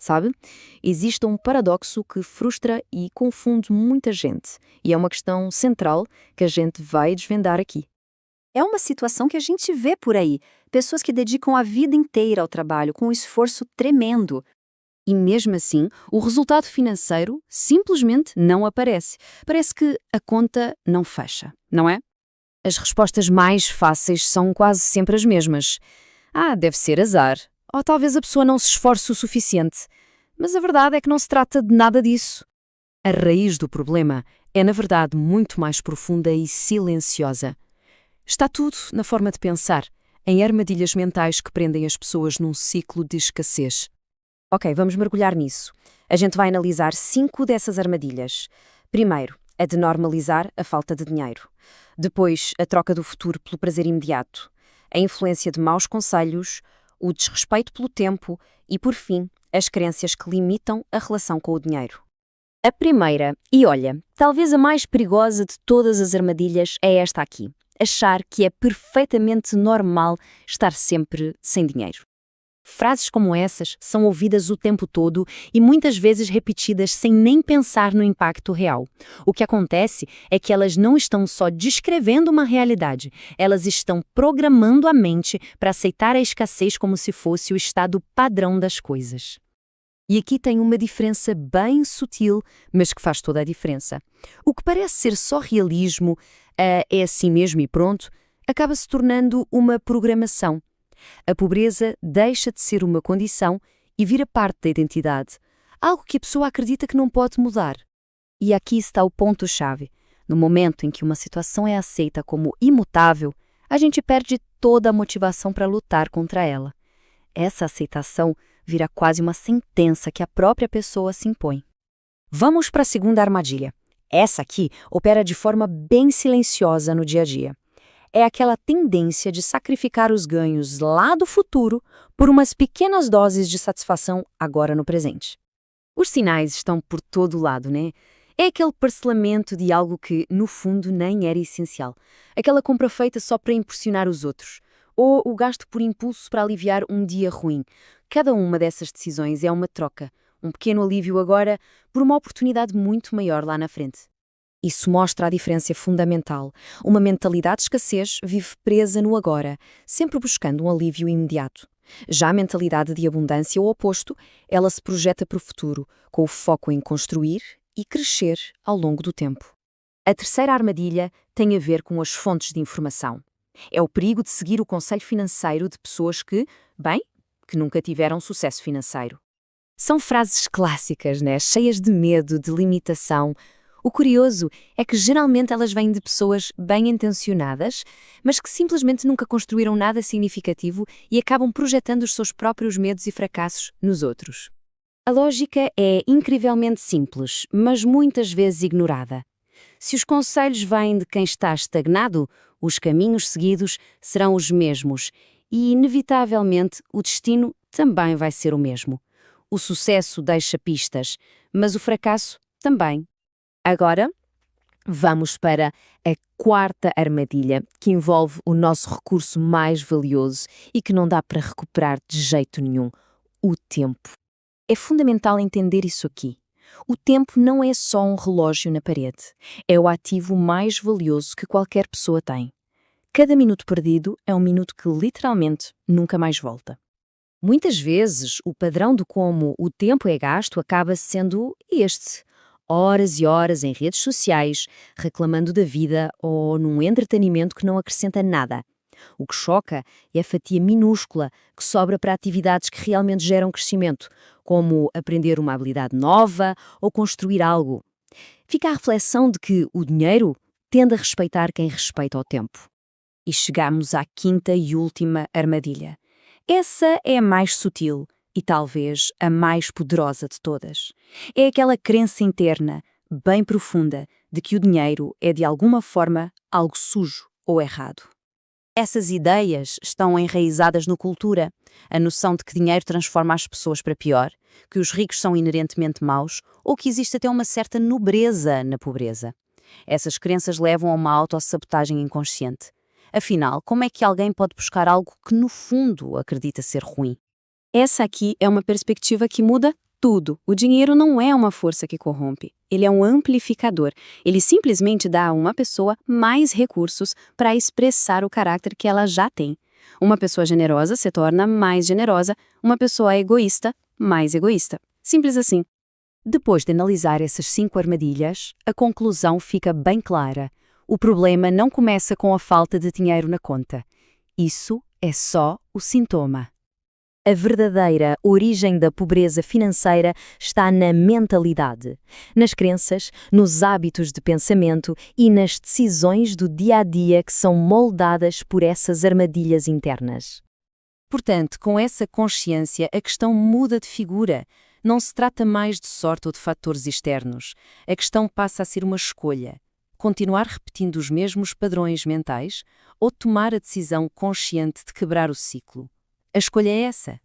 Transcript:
sabe? Existe um paradoxo que frustra e confunde muita gente, e é uma questão central que a gente vai desvendar aqui. É uma situação que a gente vê por aí. Pessoas que dedicam a vida inteira ao trabalho com um esforço tremendo. E mesmo assim, o resultado financeiro simplesmente não aparece. Parece que a conta não fecha, não é? As respostas mais fáceis são quase sempre as mesmas. Ah, deve ser azar. Ou talvez a pessoa não se esforce o suficiente. Mas a verdade é que não se trata de nada disso. A raiz do problema é, na verdade, muito mais profunda e silenciosa. Está tudo na forma de pensar, em armadilhas mentais que prendem as pessoas num ciclo de escassez. Ok, vamos mergulhar nisso. A gente vai analisar 5 dessas armadilhas. Primeiro, a de normalizar a falta de dinheiro. Depois, a troca do futuro pelo prazer imediato. A influência de maus conselhos, o desrespeito pelo tempo e, por fim, as crenças que limitam a relação com o dinheiro. A primeira, e olha, talvez a mais perigosa de todas as armadilhas é esta aqui. Achar que é perfeitamente normal estar sempre sem dinheiro. Frases como essas são ouvidas o tempo todo e muitas vezes repetidas sem nem pensar no impacto real. O que acontece é que elas não estão só descrevendo uma realidade, elas estão programando a mente para aceitar a escassez como se fosse o estado padrão das coisas. E aqui tem uma diferença bem sutil, mas que faz toda a diferença. O que parece ser só realismo, é assim mesmo e pronto, acaba se tornando uma programação. A pobreza deixa de ser uma condição e vira parte da identidade, algo que a pessoa acredita que não pode mudar. E aqui está o ponto-chave. No momento em que uma situação é aceita como imutável, a gente perde toda a motivação para lutar contra ela. Essa aceitação vira quase uma sentença que a própria pessoa se impõe. Vamos para a segunda armadilha. Essa aqui opera de forma bem silenciosa no dia a dia. É aquela tendência de sacrificar os ganhos lá do futuro por umas pequenas doses de satisfação agora no presente. Os sinais estão por todo lado, né? É aquele parcelamento de algo que, no fundo, nem era essencial. Aquela compra feita só para impressionar os outros. Ou o gasto por impulso para aliviar um dia ruim. Cada uma dessas decisões é uma troca. Um pequeno alívio agora por uma oportunidade muito maior lá na frente. Isso mostra a diferença fundamental. Uma mentalidade de escassez vive presa no agora, sempre buscando um alívio imediato. Já a mentalidade de abundância, o oposto, ela se projeta para o futuro, com o foco em construir e crescer ao longo do tempo. A terceira armadilha tem a ver com as fontes de informação. É o perigo de seguir o conselho financeiro de pessoas que nunca tiveram sucesso financeiro. São frases clássicas, né? Cheias de medo, de limitação. O curioso é que geralmente elas vêm de pessoas bem-intencionadas, mas que simplesmente nunca construíram nada significativo e acabam projetando os seus próprios medos e fracassos nos outros. A lógica é incrivelmente simples, mas muitas vezes ignorada. Se os conselhos vêm de quem está estagnado, os caminhos seguidos serão os mesmos e, inevitavelmente, o destino também vai ser o mesmo. O sucesso deixa pistas, mas o fracasso também. Agora, vamos para a quarta armadilha, que envolve o nosso recurso mais valioso e que não dá para recuperar de jeito nenhum: o tempo. É fundamental entender isso aqui. O tempo não é só um relógio na parede. É o ativo mais valioso que qualquer pessoa tem. Cada minuto perdido é um minuto que literalmente nunca mais volta. Muitas vezes, o padrão de como o tempo é gasto acaba sendo este: horas e horas em redes sociais, reclamando da vida ou num entretenimento que não acrescenta nada. O que choca é a fatia minúscula que sobra para atividades que realmente geram crescimento, como aprender uma habilidade nova ou construir algo. Fica a reflexão de que o dinheiro tende a respeitar quem respeita o tempo. E chegamos à quinta e última armadilha. Essa é a mais sutil e talvez a mais poderosa de todas. É aquela crença interna, bem profunda, de que o dinheiro é de alguma forma algo sujo ou errado. Essas ideias estão enraizadas na cultura, a noção de que dinheiro transforma as pessoas para pior, que os ricos são inerentemente maus ou que existe até uma certa nobreza na pobreza. Essas crenças levam a uma autossabotagem inconsciente. Afinal, como é que alguém pode buscar algo que no fundo acredita ser ruim? Essa aqui é uma perspectiva que muda tudo. O dinheiro não é uma força que corrompe. Ele é um amplificador. Ele simplesmente dá a uma pessoa mais recursos para expressar o caráter que ela já tem. Uma pessoa generosa se torna mais generosa, uma pessoa egoísta, mais egoísta. Simples assim. Depois de analisar essas 5 armadilhas, a conclusão fica bem clara. O problema não começa com a falta de dinheiro na conta. Isso é só o sintoma. A verdadeira origem da pobreza financeira está na mentalidade, nas crenças, nos hábitos de pensamento e nas decisões do dia a dia que são moldadas por essas armadilhas internas. Portanto, com essa consciência, a questão muda de figura. Não se trata mais de sorte ou de fatores externos. A questão passa a ser uma escolha. Continuar repetindo os mesmos padrões mentais ou tomar a decisão consciente de quebrar o ciclo. A escolha é essa.